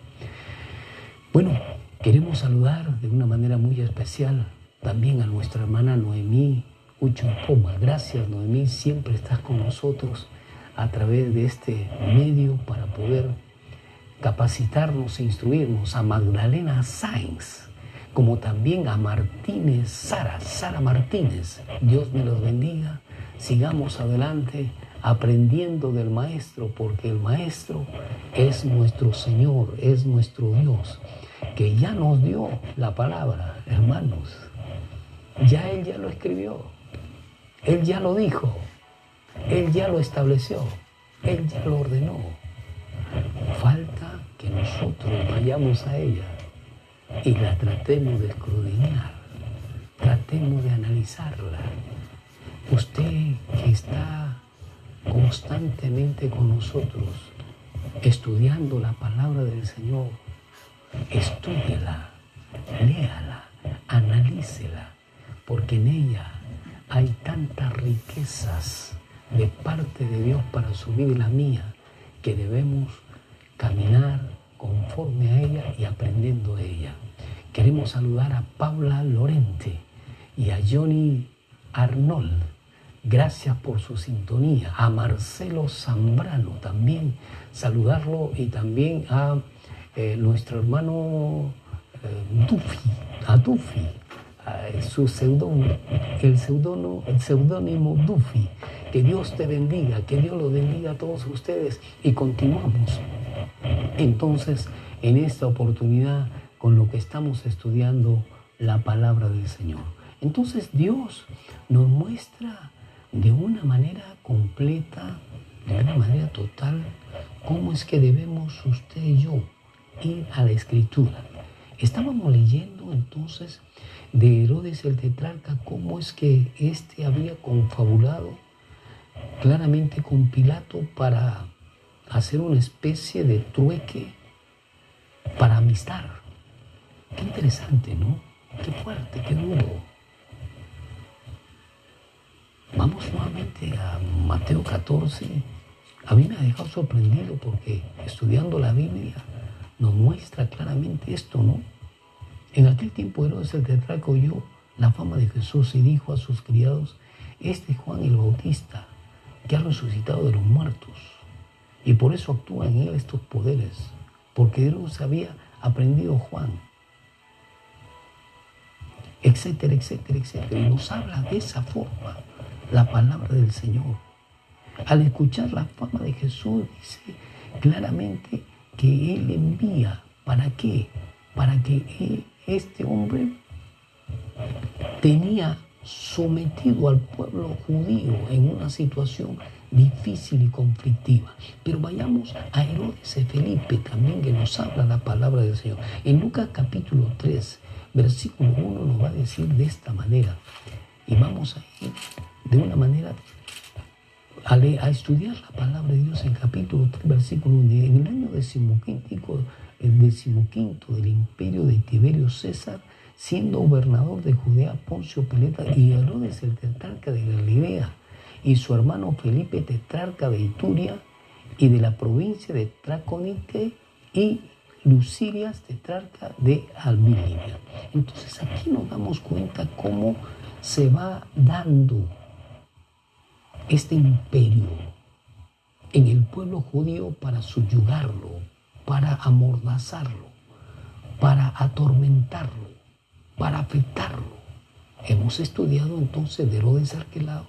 Bueno, queremos saludar de una manera muy especial también a nuestra hermana Noemí Uchompoma. Gracias, Noemí, siempre estás con nosotros a través de este medio para poder capacitarnos e instruirnos. A Magdalena Sáenz, como también a Martínez, Sara Martínez. Dios me los bendiga. Sigamos adelante aprendiendo del Maestro, porque el Maestro es nuestro Señor, es nuestro Dios, que ya nos dio la palabra, hermanos. Él ya lo escribió, Él ya lo dijo. Él ya lo estableció, Él ya lo ordenó. Falta que nosotros vayamos a ella y la tratemos de escudriñar, tratemos de analizarla. Usted que está constantemente con nosotros, estudiando la palabra del Señor, estúdiela, léala, analícela, porque en ella hay tantas riquezas de parte de Dios para su vida y la mía, que debemos caminar conforme a ella y aprendiendo de ella. Queremos saludar a Paula Lorente y a Johnny Arnold. Gracias por su sintonía. A Marcelo Zambrano también saludarlo, y también a nuestro hermano Duffy, su seudónimo Duffy. Que Dios te bendiga, que Dios los bendiga a todos ustedes, y continuamos entonces en esta oportunidad con lo que estamos estudiando, la palabra del Señor. Entonces Dios nos muestra de una manera completa, de una manera total, cómo es que debemos usted y yo ir a la Escritura. Estábamos leyendo entonces de Herodes el tetrarca, cómo es que éste había confabulado claramente con Pilato para hacer una especie de trueque para amistar. Qué interesante, ¿no? Qué fuerte, qué duro. Vamos nuevamente a Mateo 14. A mí me ha dejado sorprendido porque estudiando la Biblia nos muestra claramente esto, ¿no? En aquel tiempo Herodes el tetrarca oyó la fama de Jesús y dijo a sus criados: este Juan el Bautista, que ha resucitado de los muertos, y por eso actúan en él estos poderes, porque Herodes había aprendido a Juan, etcétera, etcétera, etcétera. Y nos habla de esa forma la palabra del Señor. Al escuchar la fama de Jesús, dice claramente que Él envía. ¿Para qué? Para que este hombre tenía sometido al pueblo judío en una situación difícil y conflictiva. Pero vayamos a Herodes y Felipe también, que nos habla la palabra del Señor. En Lucas capítulo 3, versículo 1 nos va a decir de esta manera, y vamos a ir de una manera a estudiar la palabra de Dios en capítulo 3, versículo 1. En el año decimoquinto del imperio de Tiberio César, siendo gobernador de Judea Poncio Pilato y Herodes el tetrarca de Galilea, y su hermano Felipe tetrarca de Ituria y de la provincia de Traconite, y Lucilias tetrarca de Abilia. Entonces aquí nos damos cuenta cómo se va dando este imperio en el pueblo judío para subyugarlo, para amordazarlo, para atormentarlo, para afectarlo. Hemos estudiado entonces de Herodes Arquelao,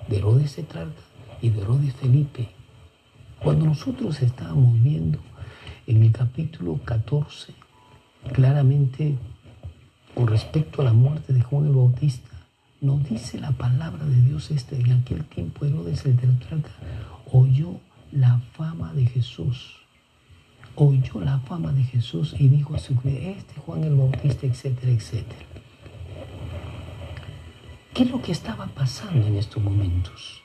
de Herodes tetrarca y de Herodes Felipe. Cuando nosotros estábamos viendo en el capítulo 14, claramente con respecto a la muerte de Juan el Bautista, nos dice la palabra de Dios en aquel tiempo Herodes el tetrarca oyó la fama de Jesús. Oyó la fama de Jesús y dijo a su criado: este Juan el Bautista, etcétera, etcétera. ¿Qué es lo que estaba pasando en estos momentos?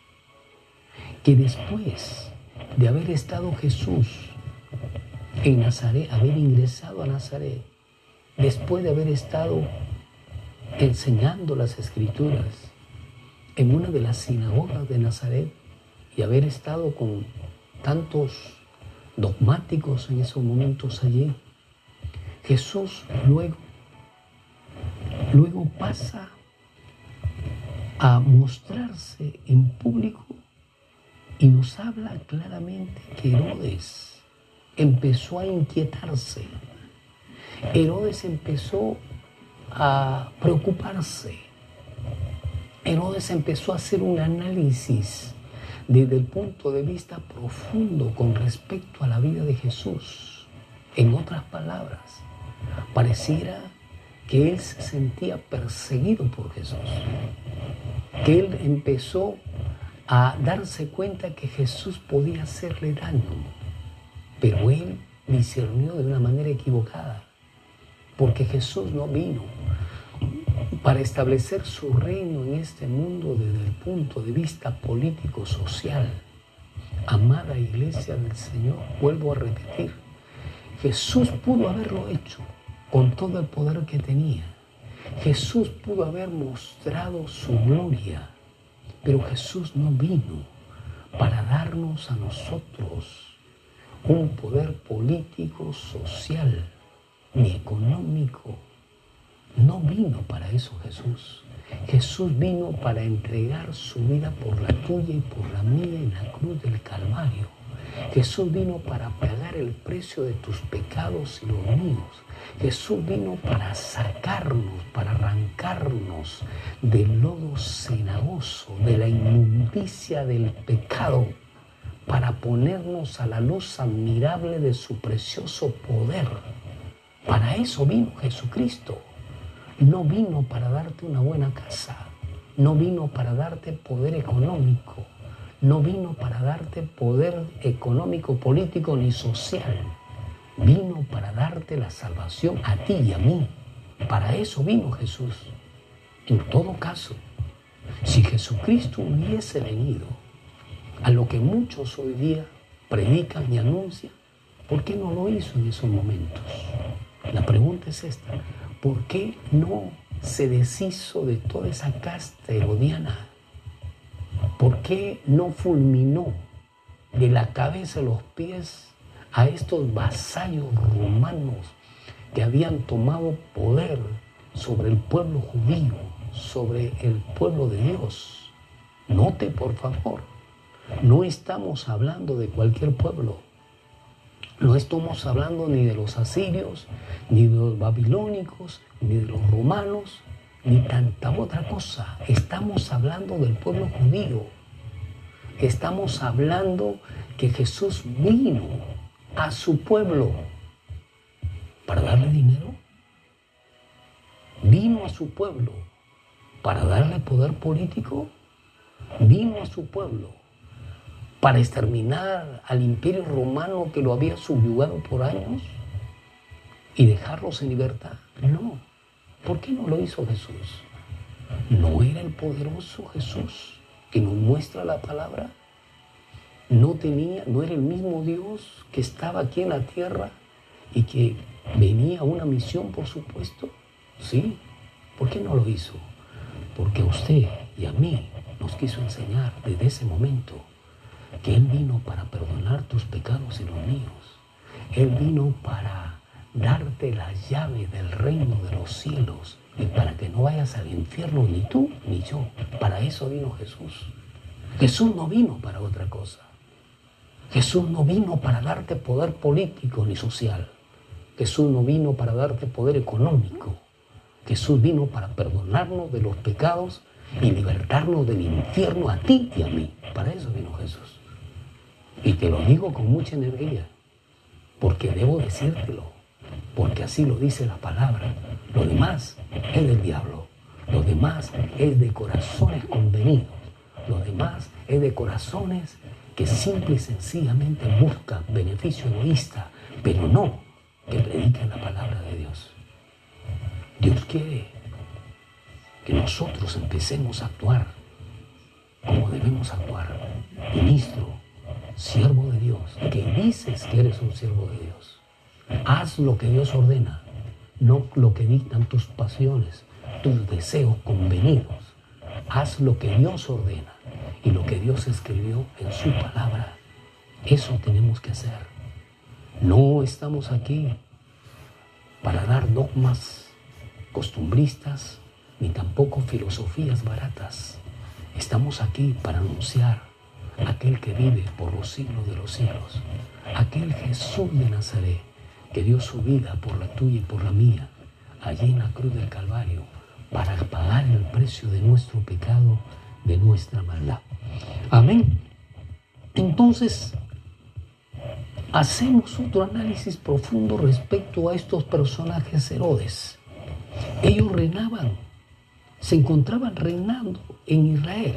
Que después de haber estado Jesús en Nazaret, haber ingresado a Nazaret, después de haber estado enseñando las Escrituras en una de las sinagogas de Nazaret y haber estado con tantos dogmáticos en esos momentos allí, Jesús luego pasa a mostrarse en público y nos habla claramente que Herodes empezó a inquietarse. Herodes empezó a preocuparse. Herodes empezó a hacer un análisis desde el punto de vista profundo con respecto a la vida de Jesús. En otras palabras, pareciera que él se sentía perseguido por Jesús, que él empezó a darse cuenta que Jesús podía hacerle daño, pero él discernió de una manera equivocada, porque Jesús no vino para establecer su reino en este mundo desde el punto de vista político-social. Amada iglesia del Señor, vuelvo a repetir, Jesús pudo haberlo hecho con todo el poder que tenía. Jesús pudo haber mostrado su gloria, pero Jesús no vino para darnos a nosotros un poder político, social, ni económico. No vino para eso Jesús. Jesús vino para entregar su vida por la tuya y por la mía en la cruz del Calvario. Jesús vino para pagar el precio de tus pecados y los míos. Jesús vino para sacarnos, para arrancarnos del lodo cenagoso, de la inmundicia del pecado, para ponernos a la luz admirable de su precioso poder. Para eso vino Jesucristo. No vino para darte una buena casa, no vino para darte poder económico, no vino para darte poder económico, político ni social. Vino para darte la salvación a ti y a mí. Para eso vino Jesús. En todo caso, si Jesucristo hubiese venido a lo que muchos hoy día predican y anuncian, ¿por qué no lo hizo en esos momentos? La pregunta es esta: ¿por qué no se deshizo de toda esa casta herodiana? ¿Por qué no fulminó de la cabeza a los pies a estos vasallos romanos que habían tomado poder sobre el pueblo judío, sobre el pueblo de Dios? Note, por favor, no estamos hablando de cualquier pueblo. No estamos hablando ni de los asirios, ni de los babilónicos, ni de los romanos, ni tanta otra cosa. Estamos hablando del pueblo judío. Estamos hablando que Jesús vino a su pueblo para darle dinero. Vino a su pueblo para darle poder político. Vino a su pueblo para exterminar al imperio romano que lo había subyugado por años y dejarlos en libertad. No. ¿Por qué no lo hizo Jesús? ¿No era el poderoso Jesús que nos muestra la palabra? ¿No era el mismo Dios que estaba aquí en la tierra y que venía a una misión, por supuesto? Sí. ¿Por qué no lo hizo? Porque a usted y a mí nos quiso enseñar desde ese momento que Él vino para perdonar tus pecados y los míos. Él vino para darte la llave del reino de los cielos y para que no vayas al infierno ni tú ni yo. Para eso vino Jesús. Jesús no vino para otra cosa. Jesús no vino para darte poder político ni social. Jesús no vino para darte poder económico. Jesús vino para perdonarnos de los pecados y libertarnos del infierno a ti y a mí. Para eso vino Jesús. Y te lo digo con mucha energía, porque debo decírtelo, porque así lo dice la palabra. Lo demás es del diablo, lo demás es de corazones convenidos, lo demás es de corazones que simple y sencillamente buscan beneficio egoísta, pero no que prediquen la palabra de Dios. Dios quiere que nosotros empecemos a actuar como debemos actuar. Ministro, siervo de Dios, que dices que eres un siervo de Dios. Haz lo que Dios ordena, no lo que dictan tus pasiones, tus deseos convenidos. Haz lo que Dios ordena y lo que Dios escribió en su palabra. Eso tenemos que hacer. No estamos aquí para dar dogmas costumbristas ni tampoco filosofías baratas. Estamos aquí para anunciar aquel que vive por los siglos de los siglos, aquel Jesús de Nazaret que dio su vida por la tuya y por la mía, allí en la cruz del Calvario, para pagar el precio de nuestro pecado, de nuestra maldad. Amén. Entonces, hacemos otro análisis profundo respecto a estos personajes Herodes. Ellos reinaban, se encontraban reinando en Israel.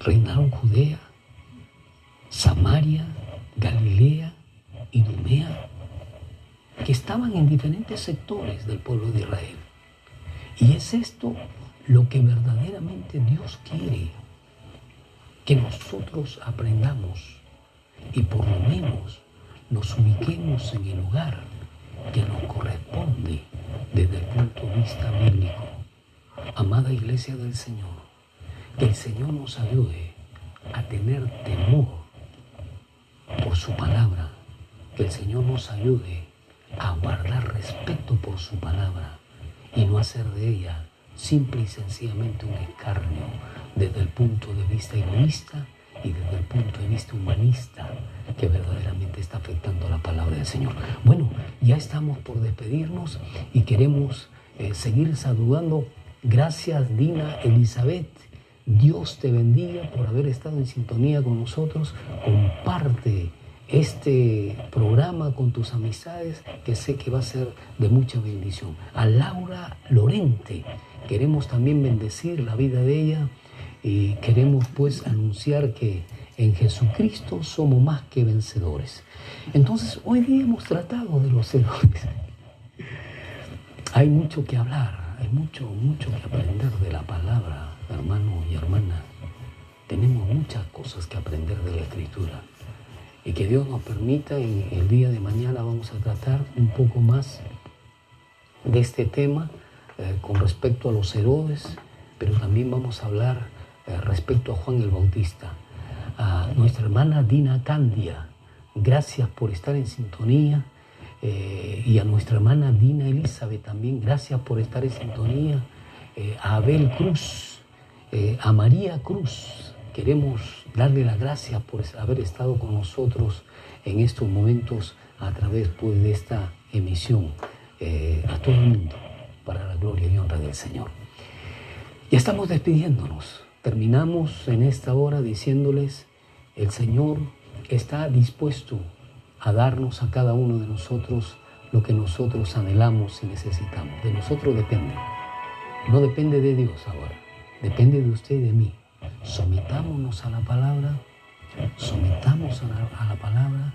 reinaron Judea, Samaria, Galilea, Idumea, que estaban en diferentes sectores del pueblo de Israel. Y es esto lo que verdaderamente Dios quiere, que nosotros aprendamos y por lo menos nos ubiquemos en el lugar que nos corresponde desde el punto de vista bíblico. Amada Iglesia del Señor, que el Señor nos ayude a tener temor por su palabra, que el Señor nos ayude a guardar respeto por su palabra y no hacer de ella simple y sencillamente un escarnio desde el punto de vista egoísta y desde el punto de vista humanista que verdaderamente está afectando la palabra del Señor. Bueno, ya estamos por despedirnos y queremos seguir saludando. Gracias, Dina Elizabeth. Dios te bendiga por haber estado en sintonía con nosotros. Comparte este programa con tus amistades, que sé que va a ser de mucha bendición. A Laura Lorente, queremos también bendecir la vida de ella y queremos pues anunciar que en Jesucristo somos más que vencedores. Entonces, hoy día hemos tratado de los errores. Hay mucho que hablar, hay mucho que aprender de la palabra, hermano y hermana. Tenemos muchas cosas que aprender de la Escritura. Y que Dios nos permita, y el día de mañana vamos a tratar un poco más de este tema con respecto a los Herodes, pero también vamos a hablar respecto a Juan el Bautista. A nuestra hermana Dina Candia, gracias por estar en sintonía. Y a nuestra hermana Dina Elizabeth también, gracias por estar en sintonía. A Abel Cruz, a María Cruz, queremos darle las gracias por haber estado con nosotros en estos momentos a través pues, de esta emisión. A todo el mundo, para la gloria y honra del Señor. Ya estamos despidiéndonos. Terminamos en esta hora diciéndoles, el Señor está dispuesto a darnos a cada uno de nosotros lo que nosotros anhelamos y necesitamos. De nosotros depende. No depende de Dios ahora. Depende de usted y de mí. Sometámonos a la palabra. Sometamos a la palabra.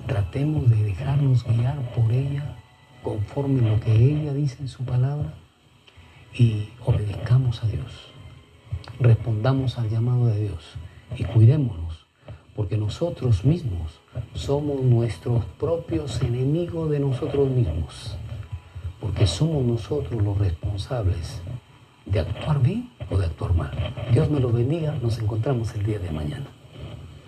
Tratemos de dejarnos guiar por ella conforme lo que ella dice en su palabra y obedezcamos a Dios. Respondamos al llamado de Dios y cuidémonos, porque nosotros mismos somos nuestros propios enemigos de nosotros mismos, porque somos nosotros los responsables de actuar bien o de actuar mal. Dios me lo bendiga, nos encontramos el día de mañana.